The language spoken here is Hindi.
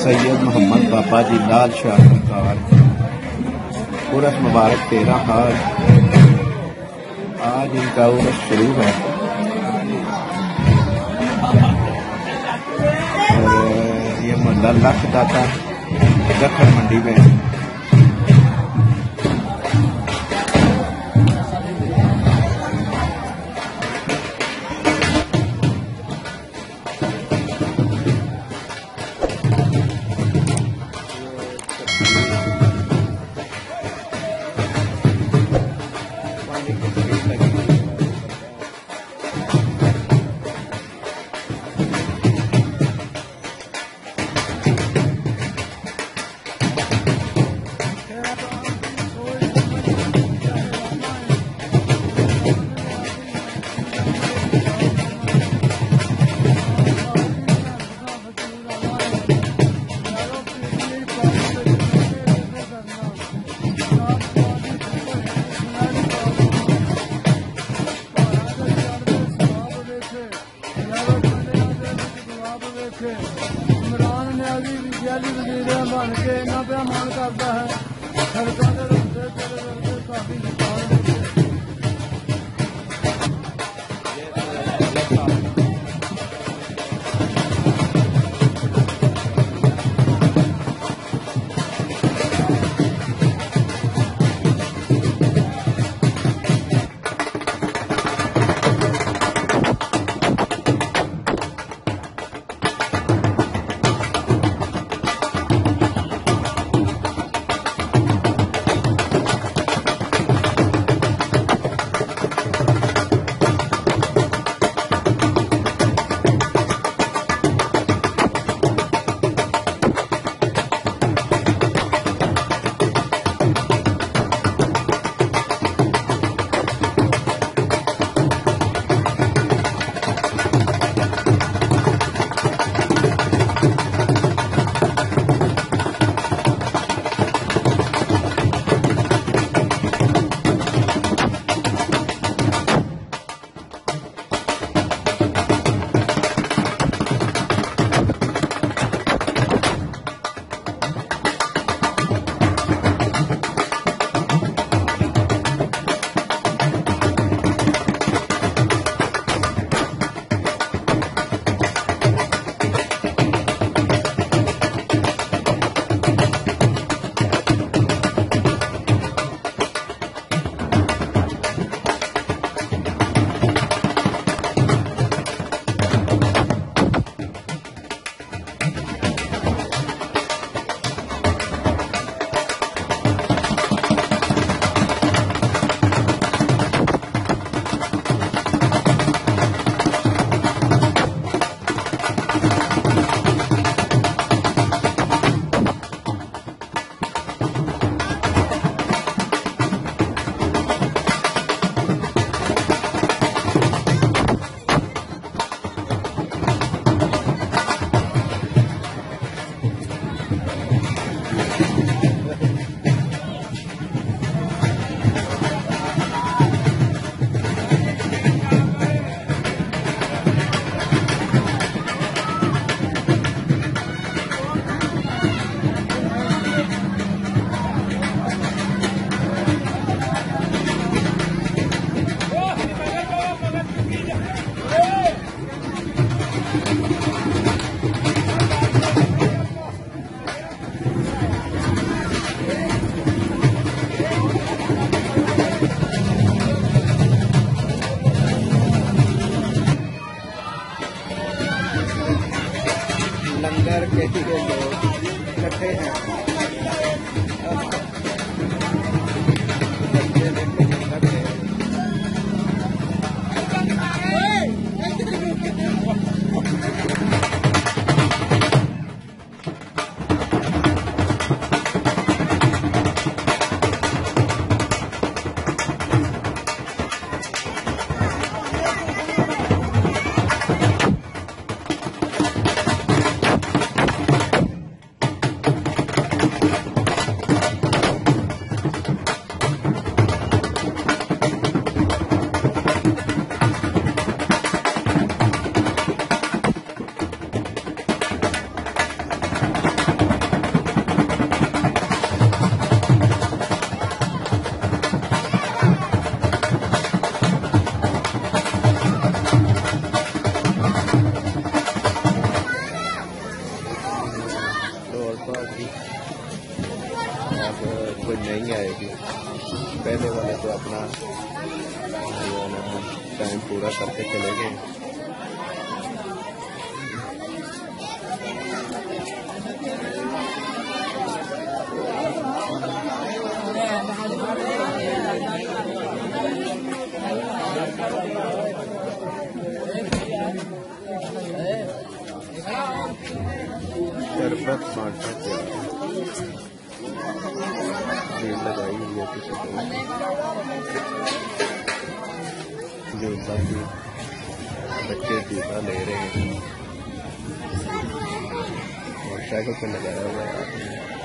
सैयद मोहम्मद बाबा जी लाल शाह सरकार उर्स मुबारक 13 आज इनका उर्स शुरू है। और ये मोहल्ला लख दाता दखन मंडी में है। इमरान न्याजी विद्यालय वजीर बन के इन्ना पे मान करता है। सड़कों के रस्ते काफी लंगर के लोग इकट्ठे हैं। नहीं आएगी। पहले वाले तो अपना टाइम पूरा करके चले गए। शरबत बांटना चाहिए, भीड़ लगाई हुई है किसी को। झूला भी बच्चे झूला ले रहे हैं, मोटरसाइकिल पे लगाया हुआ है।